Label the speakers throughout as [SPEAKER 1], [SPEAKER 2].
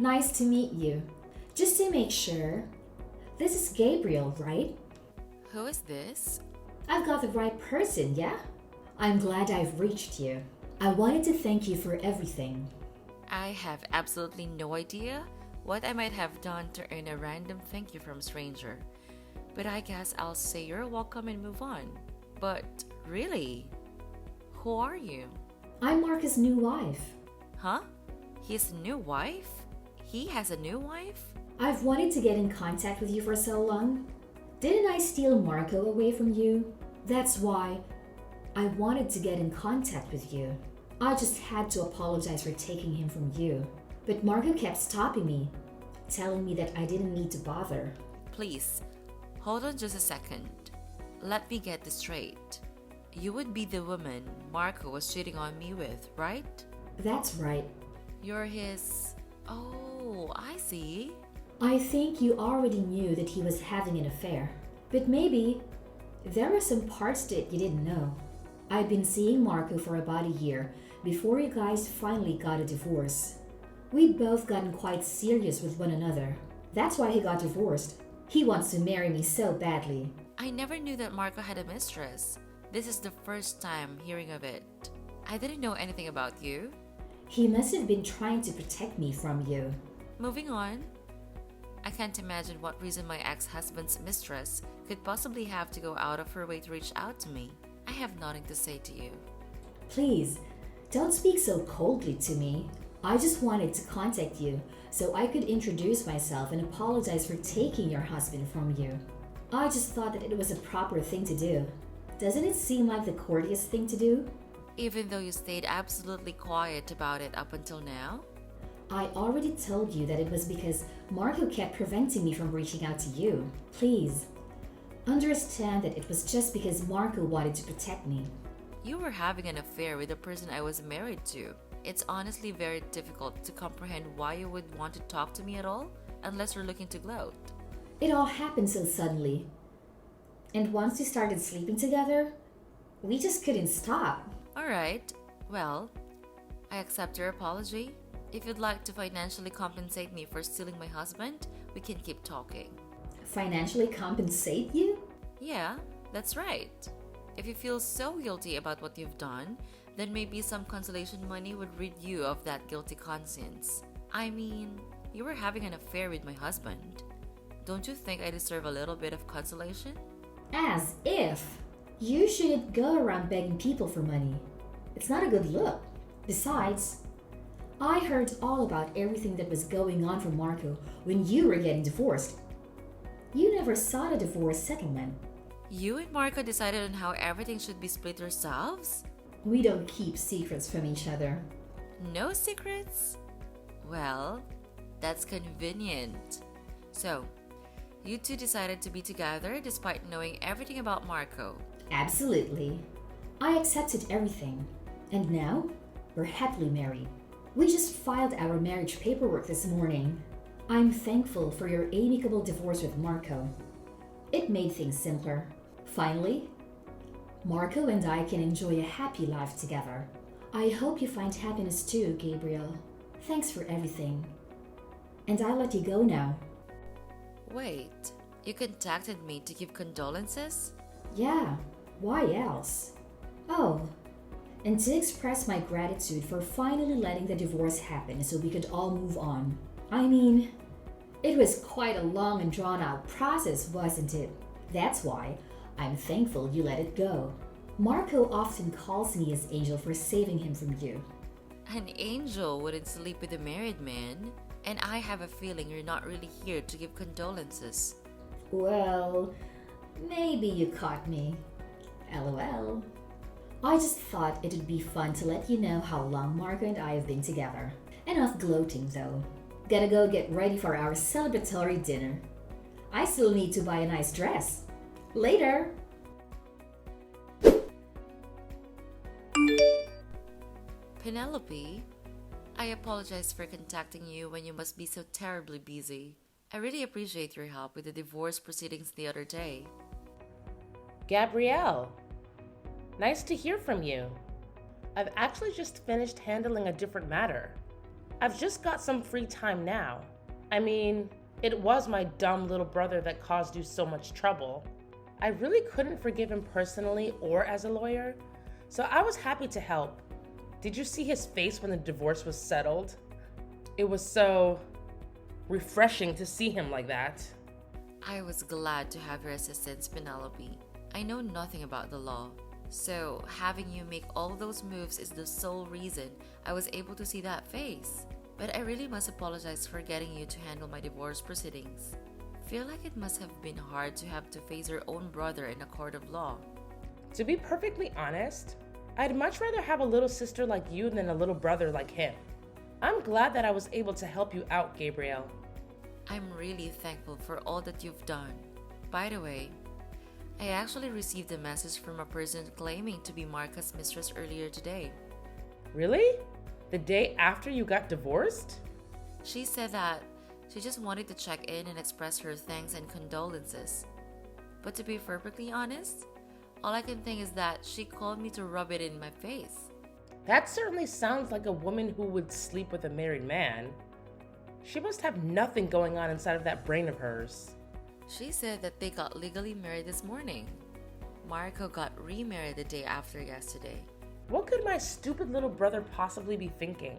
[SPEAKER 1] Nice to meet you. Just to make sure, this is Gabriel, right?
[SPEAKER 2] Who is this?
[SPEAKER 1] I've got the right person, yeah? I'm glad I've reached you. I wanted to thank you for everything.
[SPEAKER 2] I have absolutely no idea what I might have done to earn a random thank you from a stranger. But I guess I'll say you're welcome and move on. But really, who are you?
[SPEAKER 1] I'm Marcus' new wife.
[SPEAKER 2] Huh? His new wife? He has a new wife?
[SPEAKER 1] I've wanted to get in contact with you for so long. Didn't I steal Marco away from you? That's why I wanted to get in contact with you. I just had to apologize for taking him from you. But Marco kept stopping me, telling me that I didn't need to bother.
[SPEAKER 2] Please, hold on just a second. Let me get this straight. You would be the woman Marco was cheating on me with, right?
[SPEAKER 1] That's right.
[SPEAKER 2] You're his... Oh, I see.
[SPEAKER 1] I think you already knew that he was having an affair. But maybe there were some parts that you didn't know. I'd been seeing Marco for about a year before you guys finally got a divorce. We'd both gotten quite serious with one another. That's why he got divorced. He wants to marry me so badly.
[SPEAKER 2] I never knew that Marco had a mistress. This is the first time hearing of it. I didn't know anything about you.
[SPEAKER 1] He must have been trying to protect me from you.
[SPEAKER 2] Moving on. I can't imagine what reason my ex-husband's mistress could possibly have to go out of her way to reach out to me. I have nothing to say to you.
[SPEAKER 1] Please, don't speak so coldly to me. I just wanted to contact you so I could introduce myself and apologize for taking your husband from you. I just thought that it was a proper thing to do. Doesn't it seem like the courteous thing to do?
[SPEAKER 2] Even though you stayed absolutely quiet about it up until now?
[SPEAKER 1] I already told you that it was because Marco kept preventing me from reaching out to you. Please, understand that it was just because Marco wanted to protect me.
[SPEAKER 2] You were having an affair with the person I was married to. It's honestly very difficult to comprehend why you would want to talk to me at all, unless you're looking to gloat.
[SPEAKER 1] It all happened so suddenly. And once we started sleeping together, we just couldn't stop.
[SPEAKER 2] Alright, well, I accept your apology. If you'd like to financially compensate me for stealing my husband, we can keep talking.
[SPEAKER 1] Financially compensate you?
[SPEAKER 2] Yeah, that's right. If you feel so guilty about what you've done, then maybe some consolation money would rid you of that guilty conscience. I mean, you were having an affair with my husband. Don't you think I deserve a little bit of consolation?
[SPEAKER 1] As if! You shouldn't go around begging people for money. It's not a good look. Besides, I heard all about everything that was going on for Marco when you were getting divorced. You never sought a divorce settlement.
[SPEAKER 2] You and Marco decided on how everything should be split yourselves?
[SPEAKER 1] We don't keep secrets from each other.
[SPEAKER 2] No secrets? Well, that's convenient. So, you two decided to be together despite knowing everything about Marco.
[SPEAKER 1] Absolutely. I accepted everything. And now, we're happily married. We just filed our marriage paperwork this morning. I'm thankful for your amicable divorce with Marco. It made things simpler. Finally, Marco and I can enjoy a happy life together. I hope you find happiness too, Gabriel. Thanks for everything. And I'll let you go now.
[SPEAKER 2] Wait, you contacted me to give condolences?
[SPEAKER 1] Yeah, why else? Oh, and to express my gratitude for finally letting the divorce happen so we could all move on. I mean, it was quite a long and drawn out process, wasn't it? That's why I'm thankful you let it go. Marco often calls me his angel for saving him from you.
[SPEAKER 2] An angel wouldn't sleep with a married man, and I have a feeling you're not really here to give condolences.
[SPEAKER 1] Well, maybe you caught me. LOL. I just thought it would be fun to let you know how long Marco and I have been together. Enough gloating though. Gotta go get ready for our celebratory dinner. I still need to buy a nice dress. Later!
[SPEAKER 2] Penelope, I apologize for contacting you when you must be so terribly busy. I really appreciate your help with the divorce proceedings the other day.
[SPEAKER 3] Gabrielle, nice to hear from you. I've actually just finished handling a different matter. I've just got some free time now. I mean, it was my dumb little brother that caused you so much trouble. I really couldn't forgive him personally or as a lawyer, so I was happy to help. Did you see his face when the divorce was settled? It was so refreshing to see him like that.
[SPEAKER 2] I was glad to have your assistance, Penelope. I know nothing about the law, so having you make all those moves is the sole reason I was able to see that face. But I really must apologize for getting you to handle my divorce proceedings. Feel like it must have been hard to have to face your own brother in a court of law.
[SPEAKER 3] To be perfectly honest, I'd much rather have a little sister like you than a little brother like him. I'm glad that I was able to help you out, Gabriel.
[SPEAKER 2] I'm really thankful for all that you've done. By the way, I actually received a message from a person claiming to be Marca's mistress earlier today.
[SPEAKER 3] Really? The day after you got divorced?
[SPEAKER 2] She said that she just wanted to check in and express her thanks and condolences. But to be perfectly honest, all I can think is that she called me to rub it in my face.
[SPEAKER 3] That certainly sounds like a woman who would sleep with a married man. She must have nothing going on inside of that brain of hers.
[SPEAKER 2] She said that they got legally married this morning. Marco got remarried the day after yesterday.
[SPEAKER 3] What could my stupid little brother possibly be thinking?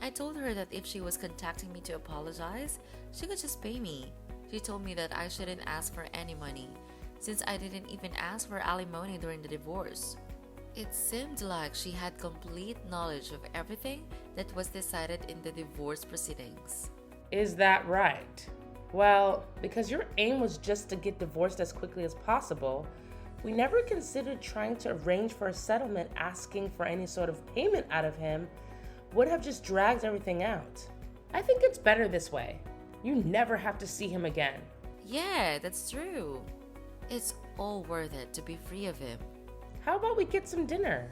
[SPEAKER 2] I told her that if she was contacting me to apologize, she could just pay me. She told me that I shouldn't ask for any money, since I didn't even ask for alimony during the divorce. It seemed like she had complete knowledge of everything that was decided in the divorce proceedings.
[SPEAKER 3] Is that right? Well, because your aim was just to get divorced as quickly as possible, we never considered trying to arrange for a settlement. Asking for any sort of payment out of him would have just dragged everything out. I think it's better this way. You never have to see him again.
[SPEAKER 2] Yeah, that's true. It's all worth it to be free of him.
[SPEAKER 3] How about we get some dinner?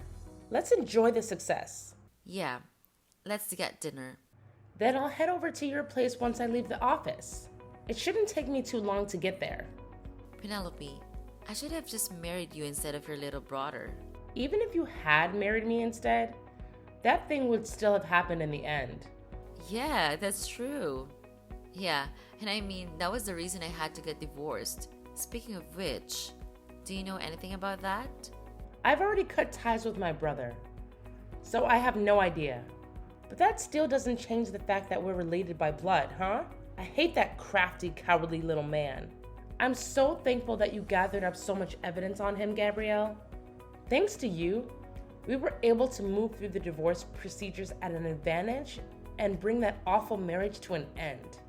[SPEAKER 3] Let's enjoy the success.
[SPEAKER 2] Yeah, let's get dinner.
[SPEAKER 3] Then I'll head over to your place once I leave the office. It shouldn't take me too long to get there.
[SPEAKER 2] Penelope, I should have just married you instead of your little brother.
[SPEAKER 3] Even if you had married me instead, that thing would still have happened in the end.
[SPEAKER 2] Yeah, that's true. Yeah, and I mean, that was the reason I had to get divorced. Speaking of which, do you know anything about that?
[SPEAKER 3] I've already cut ties with my brother, so I have no idea. But that still doesn't change the fact that we're related by blood, huh? I hate that crafty, cowardly little man. I'm so thankful that you gathered up so much evidence on him, Gabrielle. Thanks to you, we were able to move through the divorce procedures at an advantage and bring that awful marriage to an end.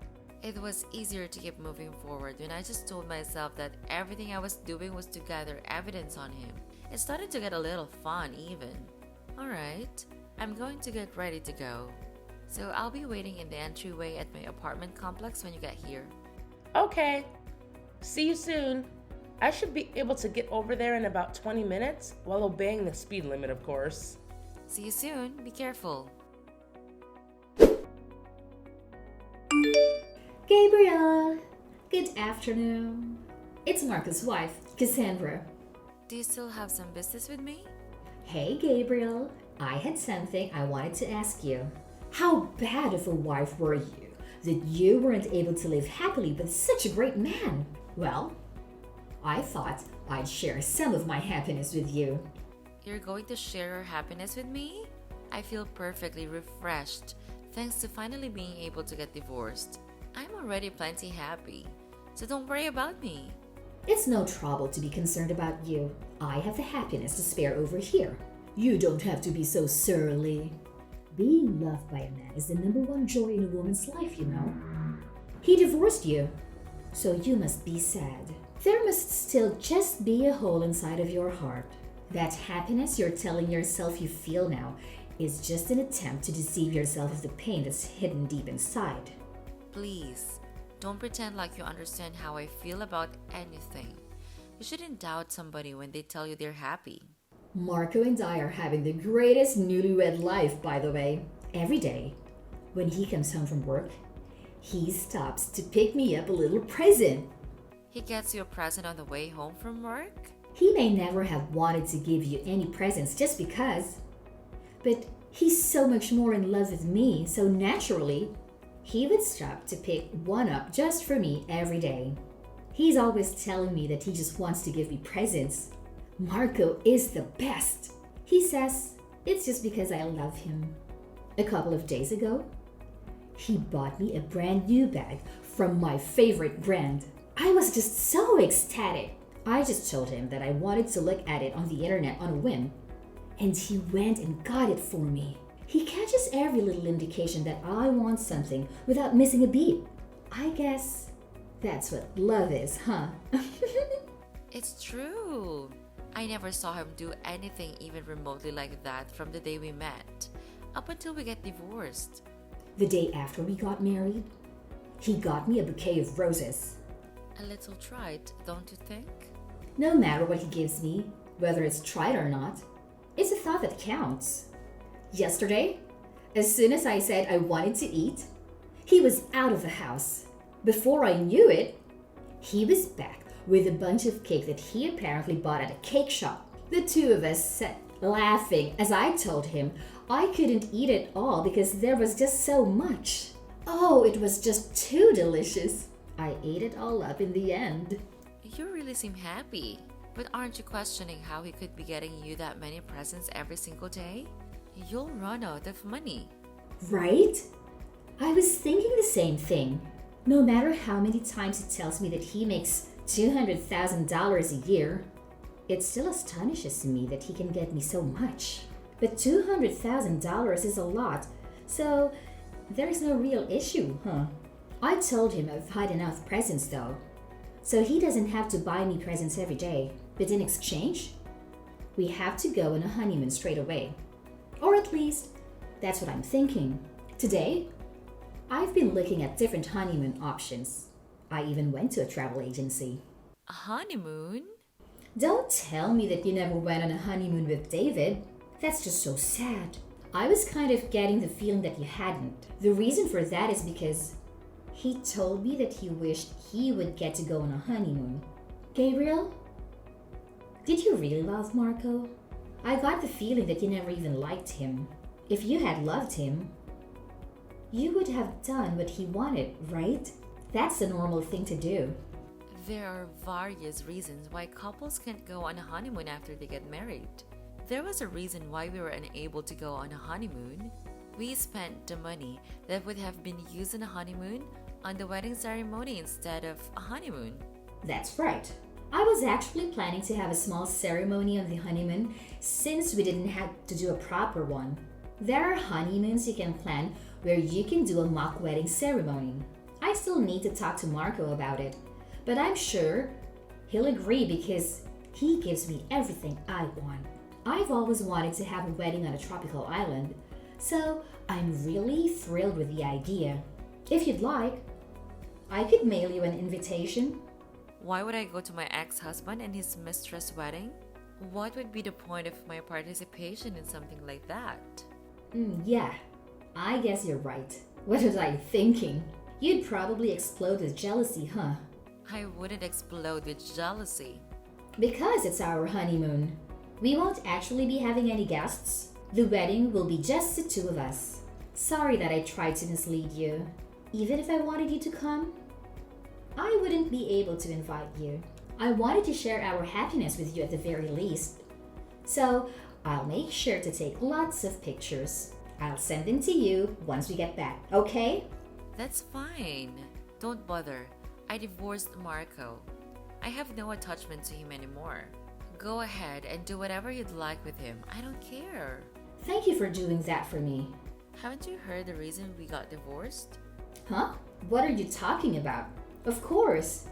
[SPEAKER 2] It was easier to keep moving forward when I just told myself that everything I was doing was to gather evidence on him. It started to get a little fun even. Alright, I'm going to get ready to go. So I'll be waiting in the entryway at my apartment complex when you get here.
[SPEAKER 3] Okay, see you soon. I should be able to get over there in about 20 minutes while obeying the speed limit, of course.
[SPEAKER 2] See you soon. Be careful.
[SPEAKER 1] Gabriel, good afternoon. It's Marco's wife, Cassandra.
[SPEAKER 2] Do you still have some business with me?
[SPEAKER 1] Hey, Gabriel. I had something I wanted to ask you. How bad of a wife were you that you weren't able to live happily with such a great man? Well, I thought I'd share some of my happiness with you.
[SPEAKER 2] You're going to share your happiness with me? I feel perfectly refreshed thanks to finally being able to get divorced. I'm already plenty happy, so don't worry about me.
[SPEAKER 1] It's no trouble to be concerned about you. I have the happiness to spare over here. You don't have to be so surly. Being loved by a man is the number one joy in a woman's life, you know. He divorced you, so you must be sad. There must still just be a hole inside of your heart. That happiness you're telling yourself you feel now is just an attempt to deceive yourself of the pain that's hidden deep inside.
[SPEAKER 2] Please, don't pretend like you understand how I feel about anything. You shouldn't doubt somebody when they tell you they're happy.
[SPEAKER 1] Marco and I are having the greatest newlywed life, by the way. Every day, when he comes home from work, he stops to pick me up a little present.
[SPEAKER 2] He gets you a present on the way home from work?
[SPEAKER 1] He may never have wanted to give you any presents just because, but He's so much more in love with me, so naturally, he would stop to pick one up just for me every day. He's always telling me that he just wants to give me presents. Marco is the best. He says it's just because I love him. A couple of days ago, he bought me a brand new bag from my favorite brand. I was just so ecstatic. I just told him that I wanted to look at it on the internet on a whim, and he went and got it for me. He catches every little indication that I want something without missing a beat. I guess that's what love is, huh?
[SPEAKER 2] It's true. I never saw him do anything even remotely like that from the day we met, up until we get divorced.
[SPEAKER 1] The day after we got married, he got me a bouquet of roses.
[SPEAKER 2] A little trite, don't you think?
[SPEAKER 1] No matter what he gives me, whether it's tried or not, it's a thought that counts. Yesterday, as soon as I said I wanted to eat, he was out of the house. Before I knew it, he was back with a bunch of cake that he apparently bought at a cake shop. The two of us sat laughing as I told him I couldn't eat it all because there was just so much. Oh, it was just too delicious. I ate it all up in the end.
[SPEAKER 2] You really seem happy. But aren't you questioning how he could be getting you that many presents every single day? You'll run out of money.
[SPEAKER 1] Right? I was thinking the same thing. No matter how many times he tells me that he makes $200,000 a year, it still astonishes me that he can get me so much. But $200,000 is a lot, so there's no real issue, huh? I told him I've had enough presents though, so he doesn't have to buy me presents every day. But in exchange, we have to go on a honeymoon straight away. Or at least, that's what I'm thinking. Today, I've been looking at different honeymoon options. I even went to a travel agency.
[SPEAKER 2] A honeymoon?
[SPEAKER 1] Don't tell me that you never went on a honeymoon with David. That's just so sad. I was kind of getting the feeling that you hadn't. The reason for that is because he told me that he wished he would get to go on a honeymoon. Gabriel, did you really love Marco? I got the feeling that you never even liked him. If you had loved him, you would have done what he wanted, right? That's the normal thing to do.
[SPEAKER 2] There are various reasons why couples can't go on a honeymoon after they get married. There was a reason why we were unable to go on a honeymoon. We spent the money that would have been used in a honeymoon on the wedding ceremony instead of a honeymoon.
[SPEAKER 1] That's right. I was actually planning to have a small ceremony on the honeymoon since we didn't have to do a proper one. There are honeymoons you can plan where you can do a mock wedding ceremony. I still need to talk to Marco about it, but I'm sure he'll agree because he gives me everything I want. I've always wanted to have a wedding on a tropical island, so I'm really thrilled with the idea. If you'd like, I could mail you an invitation.
[SPEAKER 2] Why would I go to my ex-husband and his mistress wedding? What would be the point of my participation in something like that?
[SPEAKER 1] Yeah, I guess you're right. What was I thinking? You'd probably explode with jealousy, huh?
[SPEAKER 2] I wouldn't explode with jealousy.
[SPEAKER 1] Because it's our honeymoon. We won't actually be having any guests. The wedding will be just the two of us. Sorry that I tried to mislead you. Even if I wanted you to come, I wouldn't be able to invite you. I wanted to share our happiness with you at the very least. So I'll make sure to take lots of pictures. I'll send them to you once we get back, okay?
[SPEAKER 2] That's fine. Don't bother. I divorced Marco. I have no attachment to him anymore. Go ahead and do whatever you'd like with him. I don't care.
[SPEAKER 1] Thank you for doing that for me.
[SPEAKER 2] Haven't you heard the reason we got divorced?
[SPEAKER 1] Huh? What are you talking about? Of course.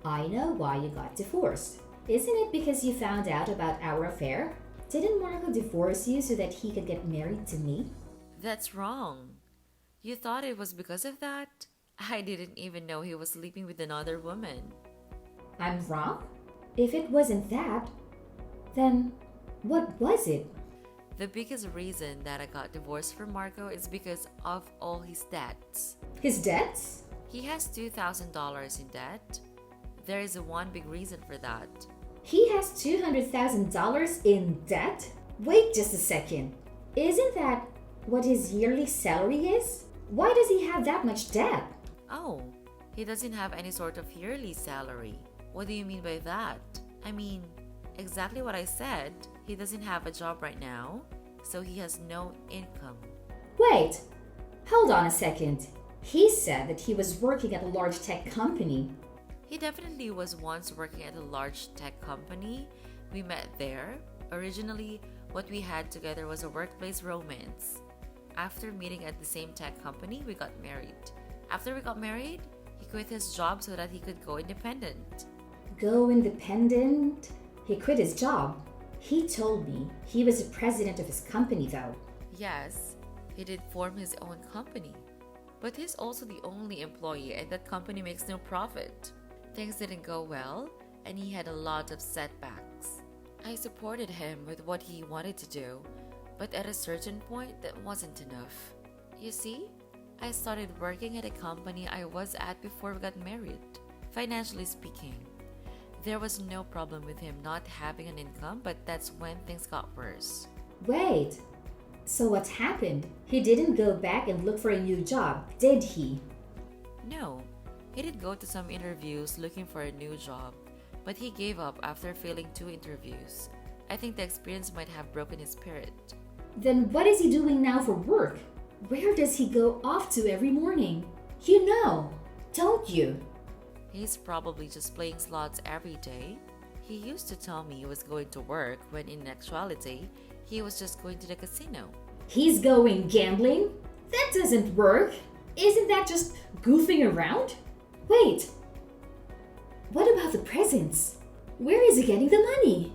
[SPEAKER 1] I know why you got divorced. Isn't it because you found out about our affair? Didn't Marco divorce you so that he could get married to me?
[SPEAKER 2] That's wrong. You thought it was because of that? I didn't even know he was sleeping with another woman.
[SPEAKER 1] I'm wrong? If it wasn't that, then what was it?
[SPEAKER 2] The biggest reason that I got divorced from Marco is because of all his debts.
[SPEAKER 1] His debts?
[SPEAKER 2] He has $2,000 in debt. There is one big reason for that.
[SPEAKER 1] He has $200,000 in debt? Wait just a second. Isn't that what his yearly salary is? Why does he have that much debt?
[SPEAKER 2] Oh, he doesn't have any sort of yearly salary. What do you mean by that? I mean, exactly what I said. He doesn't have a job right now, so he has no income.
[SPEAKER 1] Wait, hold on a second. He said that he was working at a large tech company.
[SPEAKER 2] He definitely was once working at a large tech company. We met there. Originally, what we had together was a workplace romance. After meeting at the same tech company, we got married. After we got married, he quit his job so that he could go independent.
[SPEAKER 1] Go independent? He quit his job. He told me he was the president of his company, though.
[SPEAKER 2] Yes, he did form his own company. But he's also the only employee and that company makes no profit. Things didn't go well and he had a lot of setbacks. I supported him with what he wanted to do, but at a certain point that wasn't enough. You see, I started working at a company I was at before we got married. Financially speaking, there was no problem with him not having an income, but that's when things got worse.
[SPEAKER 1] Wait, so what happened? He didn't go back and look for a new job, did he?
[SPEAKER 2] No, he did go to some interviews looking for a new job, but he gave up after failing 2 interviews. I think the experience might have broken his spirit.
[SPEAKER 1] Then what is he doing now for work? Where does he go off to every morning? You know, don't you?
[SPEAKER 2] He's probably just playing slots every day. He used to tell me he was going to work when in actuality, he was just going to the casino.
[SPEAKER 1] He's going gambling? That doesn't work. Isn't that just goofing around? Wait, what about the presents? Where is he getting the money?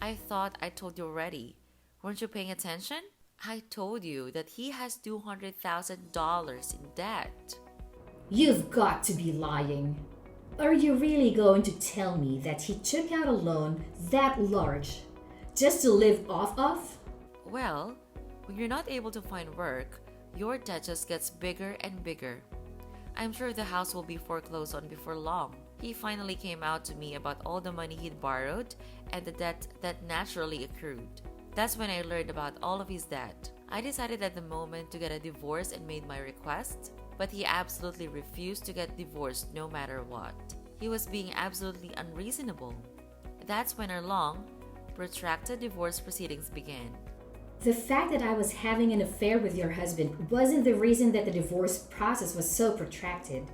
[SPEAKER 2] I thought I told you already. Weren't you paying attention? I told you that he has $200,000 in debt.
[SPEAKER 1] You've got to be lying. Are you really going to tell me that he took out a loan that large just to live off of?
[SPEAKER 2] Well, when you're not able to find work, your debt just gets bigger and bigger. I'm sure the house will be foreclosed on before long. He finally came out to me about all the money he'd borrowed and the debt that naturally accrued. That's when I learned about all of his debt. I decided at the moment to get a divorce and made my request, but he absolutely refused to get divorced no matter what. He was being absolutely unreasonable. That's when our long, protracted divorce proceedings began.
[SPEAKER 1] The fact that I was having an affair with your husband wasn't the reason that the divorce process was so protracted.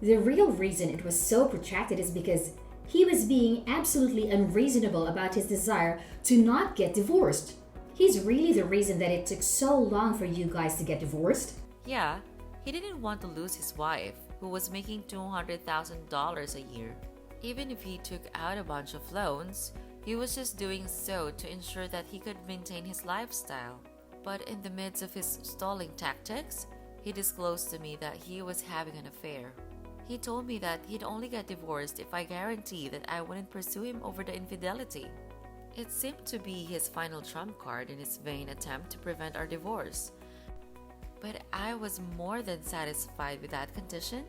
[SPEAKER 1] The real reason it was so protracted is because he was being absolutely unreasonable about his desire to not get divorced. He's really the reason that it took so long for you guys to get divorced.
[SPEAKER 2] Yeah, he didn't want to lose his wife, who was making $200,000 a year. Even if he took out a bunch of loans, he was just doing so to ensure that he could maintain his lifestyle. But in the midst of his stalling tactics, he disclosed to me that he was having an affair. He told me that he'd only get divorced if I guarantee that I wouldn't pursue him over the infidelity. It seemed to be his final trump card in his vain attempt to prevent our divorce. But I was more than satisfied with that condition,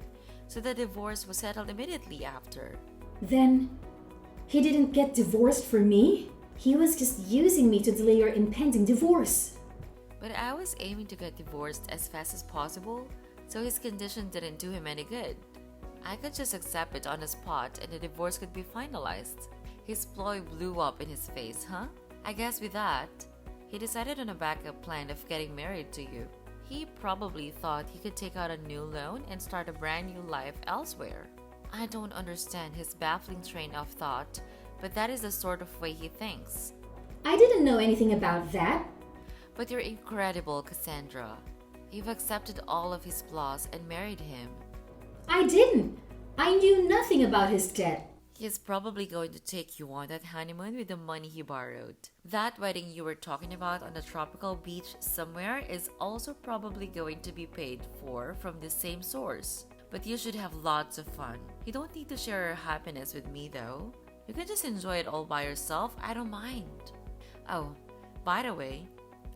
[SPEAKER 2] so the divorce was settled immediately after.
[SPEAKER 1] Then, he didn't get divorced for me? He was just using me to delay your impending divorce.
[SPEAKER 2] But I was aiming to get divorced as fast as possible, so his condition didn't do him any good. I could just accept it on the spot and the divorce could be finalized. His ploy blew up in his face, huh? I guess with that, he decided on a backup plan of getting married to you. He probably thought he could take out a new loan and start a brand new life elsewhere. I don't understand his baffling train of thought, but that is the sort of way he thinks.
[SPEAKER 1] I didn't know anything about that.
[SPEAKER 2] But you're incredible, Cassandra. You've accepted all of his flaws and married him.
[SPEAKER 1] I didn't. I knew nothing about his debt.
[SPEAKER 2] He's probably going to take you on that honeymoon with the money he borrowed. That wedding you were talking about on a tropical beach somewhere is also probably going to be paid for from the same source. But you should have lots of fun. You don't need to share your happiness with me though. You can just enjoy it all by yourself. I don't mind. Oh, by the way,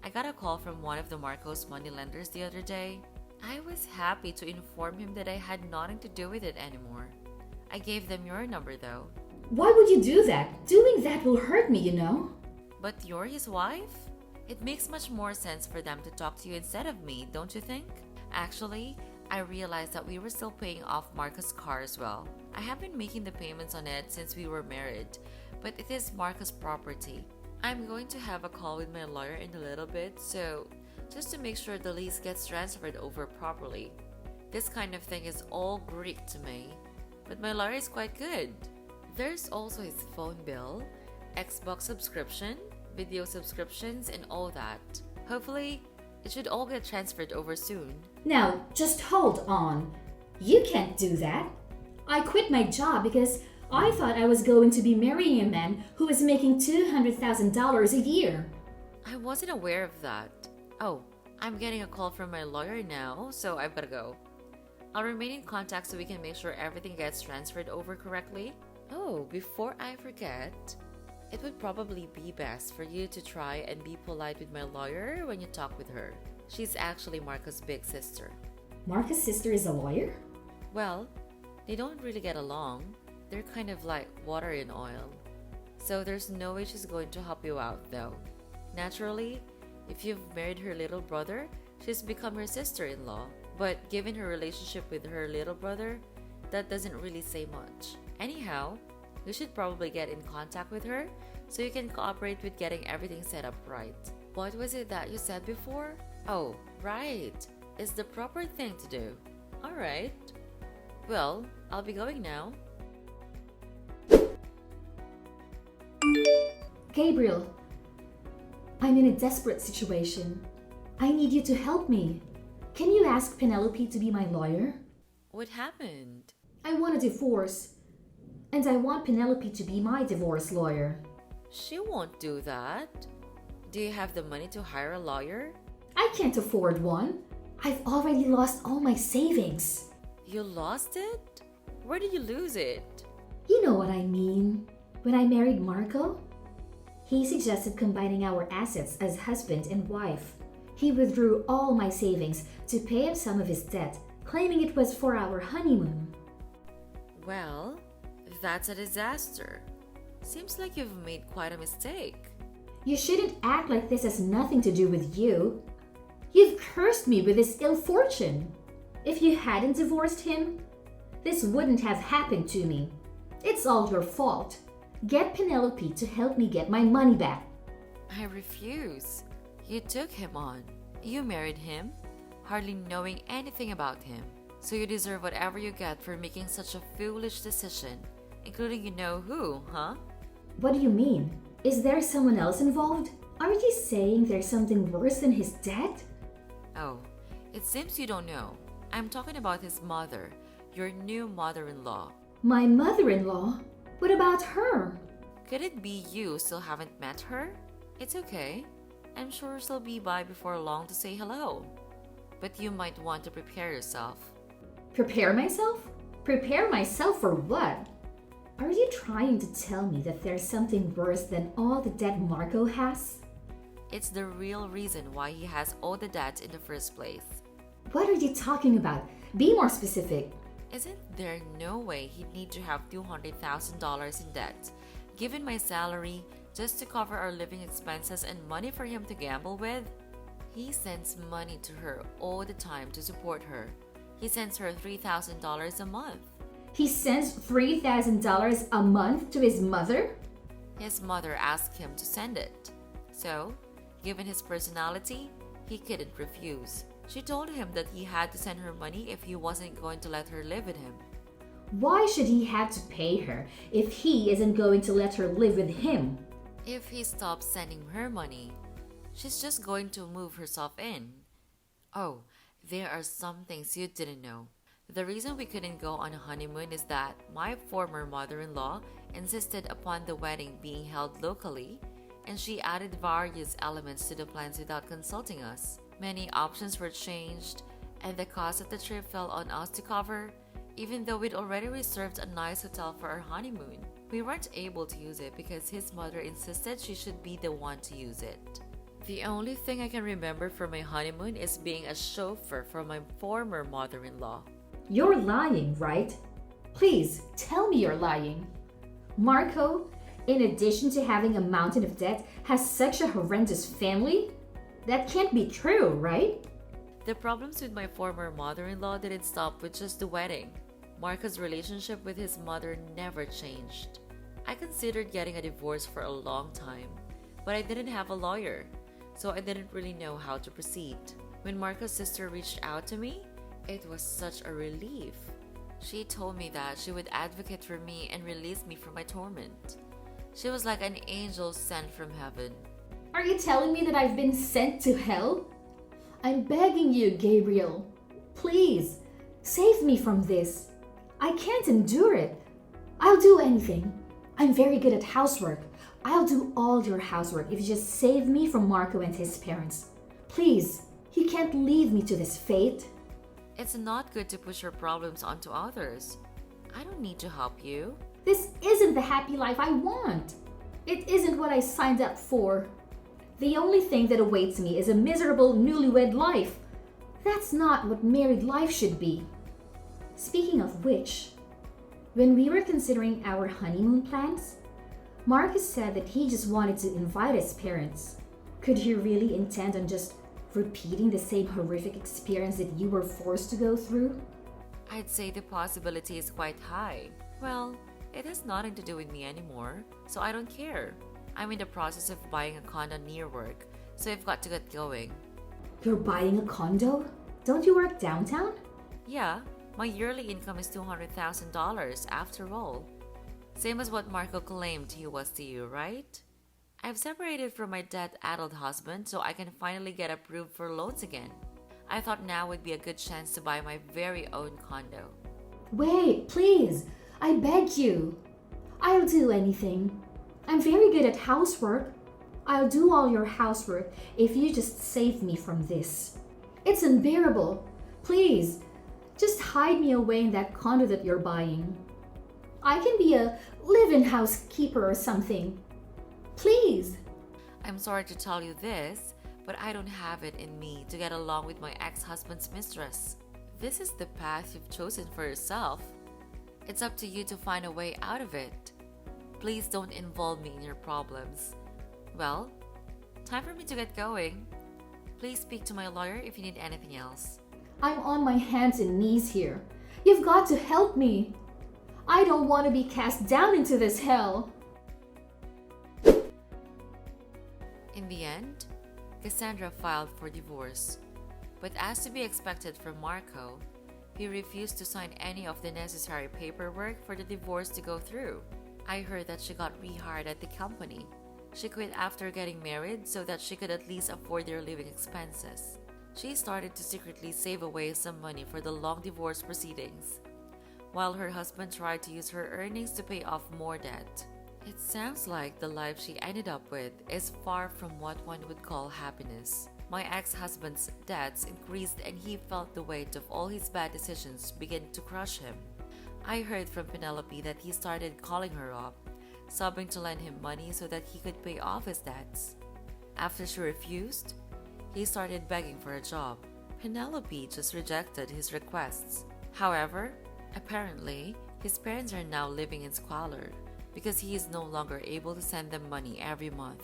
[SPEAKER 2] I got a call from one of the Marcos moneylenders the other day. I was happy to inform him that I had nothing to do with it anymore. I gave them your number though.
[SPEAKER 1] Why would you do that? Doing that will hurt me, you know.
[SPEAKER 2] But you're his wife? It makes much more sense for them to talk to you instead of me, don't you think? Actually, I realized that we were still paying off Marcus' car as well. I have been making the payments on it since we were married, but it is Marcus' property. I'm going to have a call with my lawyer in a little bit, so just to make sure the lease gets transferred over properly. This kind of thing is all Greek to me, but my lawyer is quite good. There's also his phone bill, Xbox subscription, video subscriptions, and all that. Hopefully, it should all get transferred over soon.
[SPEAKER 1] Now, just hold on. You can't do that. I quit my job because I thought I was going to be marrying a man who was making $200,000 a year.
[SPEAKER 2] I wasn't aware of that. Oh, I'm getting a call from my lawyer now, so I've gotta go. I'll remain in contact so we can make sure everything gets transferred over correctly. Oh, before I forget, it would probably be best for you to try and be polite with my lawyer when you talk with her. She's actually Marcus' big sister.
[SPEAKER 1] Marcus' sister is a lawyer?
[SPEAKER 2] Well, they don't really get along. They're kind of like water and oil. So there's no way she's going to help you out though. Naturally, if you've married her little brother, she's become your sister-in-law. But given her relationship with her little brother, that doesn't really say much. Anyhow, you should probably get in contact with her so you can cooperate with getting everything set up right. What was it that you said before? Oh, right. It's the proper thing to do. Alright. Well, I'll be going now.
[SPEAKER 1] Gabriel, I'm in a desperate situation. I need you to help me. Can you ask Penelope to be my lawyer?
[SPEAKER 2] What happened?
[SPEAKER 1] I want a divorce, and I want Penelope to be my divorce lawyer.
[SPEAKER 2] She won't do that. Do you have the money to hire a lawyer?
[SPEAKER 1] I can't afford one. I've already lost all my savings.
[SPEAKER 2] You lost it? Where did you lose it?
[SPEAKER 1] You know what I mean. When I married Marco, he suggested combining our assets as husband and wife. He withdrew all my savings to pay up some of his debt, claiming it was for our honeymoon.
[SPEAKER 2] Well, that's a disaster. Seems like you've made quite a mistake.
[SPEAKER 1] You shouldn't act like this has nothing to do with you. You've cursed me with this ill fortune. If you hadn't divorced him, this wouldn't have happened to me. It's all your fault. Get Penelope to help me get my money back.
[SPEAKER 2] I refuse. You took him on. You married him, hardly knowing anything about him. So you deserve whatever you get for making such a foolish decision, including you know who, huh?
[SPEAKER 1] What do you mean? Is there someone else involved? Are you saying there's something worse than his debt?
[SPEAKER 2] Oh, it seems you don't know. I'm talking about his mother, your new mother-in-law.
[SPEAKER 1] My mother-in-law? What about her?
[SPEAKER 2] Could it be you still haven't met her? It's okay. I'm sure she'll be by before long to say hello. But you might want to prepare yourself.
[SPEAKER 1] Prepare myself? Prepare myself for what? Are you trying to tell me that there's something worse than all the debt Marco has?
[SPEAKER 2] It's the real reason why he has all the debts in the first place.
[SPEAKER 1] What are you talking about? Be more specific.
[SPEAKER 2] Isn't there no way he'd need to have $200,000 in debt, given my salary, just to cover our living expenses and money for him to gamble with? He sends money to her all the time to support her. He sends her $3,000 a month.
[SPEAKER 1] He sends $3,000 a month to his mother?
[SPEAKER 2] His mother asked him to send it. So, given his personality, he couldn't refuse. She told him that he had to send her money if he wasn't going to let her live with him.
[SPEAKER 1] Why should he have to pay her if he isn't going to let her live with him?
[SPEAKER 2] If he stops sending her money, she's just going to move herself in. Oh, there are some things you didn't know. The reason we couldn't go on a honeymoon is that my former mother-in-law insisted upon the wedding being held locally, and she added various elements to the plans without consulting us. Many options were changed, and the cost of the trip fell on us to cover, even though we'd already reserved a nice hotel for our honeymoon. We weren't able to use it because his mother insisted she should be the one to use it. The only thing I can remember from my honeymoon is being a chauffeur for my former mother-in-law.
[SPEAKER 1] You're lying, right? Please, tell me you're lying. Marco, in addition to having a mountain of debt, has such a horrendous family? That can't be true, right?
[SPEAKER 2] The problems with my former mother-in-law didn't stop with just the wedding. Marco's relationship with his mother never changed. I considered getting a divorce for a long time, but I didn't have a lawyer, so I didn't really know how to proceed. When Marco's sister reached out to me, it was such a relief. She told me that she would advocate for me and release me from my torment. She was like an angel sent from heaven.
[SPEAKER 1] Are you telling me that I've been sent to hell? I'm begging you, Gabriel. Please, save me from this. I can't endure it. I'll do anything. I'm very good at housework. I'll do all your housework if you just save me from Marco and his parents. Please, you can't leave me to this fate.
[SPEAKER 2] It's not good to push your problems onto others. I don't need to help you.
[SPEAKER 1] This isn't the happy life I want. It isn't what I signed up for. The only thing that awaits me is a miserable newlywed life. That's not what married life should be. Speaking of which, when we were considering our honeymoon plans, Marcus said that he just wanted to invite his parents. Could he really intend on just repeating the same horrific experience that you were forced to go through?
[SPEAKER 2] I'd say the possibility is quite high. Well, it has nothing to do with me anymore, so I don't care. I'm in the process of buying a condo near work, so I've got to get going.
[SPEAKER 1] You're buying a condo? Don't you work downtown?
[SPEAKER 2] Yeah, my yearly income is $200,000 after all. Same as what Marco claimed he was to you, right? I've separated from my dead adult husband so I can finally get approved for loans again. I thought now would be a good chance to buy my very own condo.
[SPEAKER 1] Wait, please. I beg you. I'll do anything. I'm very good at housework. I'll do all your housework if you just save me from this. It's unbearable. Please, just hide me away in that condo that you're buying. I can be a live-in housekeeper or something. Please.
[SPEAKER 2] I'm sorry to tell you this, but I don't have it in me to get along with my ex-husband's mistress. This is the path you've chosen for yourself. It's up to you to find a way out of it. Please don't involve me in your problems. Well, time for me to get going. Please speak to my lawyer if you need anything else.
[SPEAKER 1] I'm on my hands and knees here. You've got to help me. I don't want to be cast down into this hell.
[SPEAKER 2] In the end, Cassandra filed for divorce. But as to be expected from Marco, he refused to sign any of the necessary paperwork for the divorce to go through. I heard that she got rehired at the company. She quit after getting married so that she could at least afford their living expenses. She started to secretly save away some money for the long divorce proceedings, while her husband tried to use her earnings to pay off more debt. It sounds like the life she ended up with is far from what one would call happiness. My ex-husband's debts increased and he felt the weight of all his bad decisions begin to crush him. I heard from Penelope that he started calling her up, sobbing to lend him money so that he could pay off his debts. After she refused, he started begging for a job. Penelope just rejected his requests. However, apparently, his parents are now living in squalor because he is no longer able to send them money every month.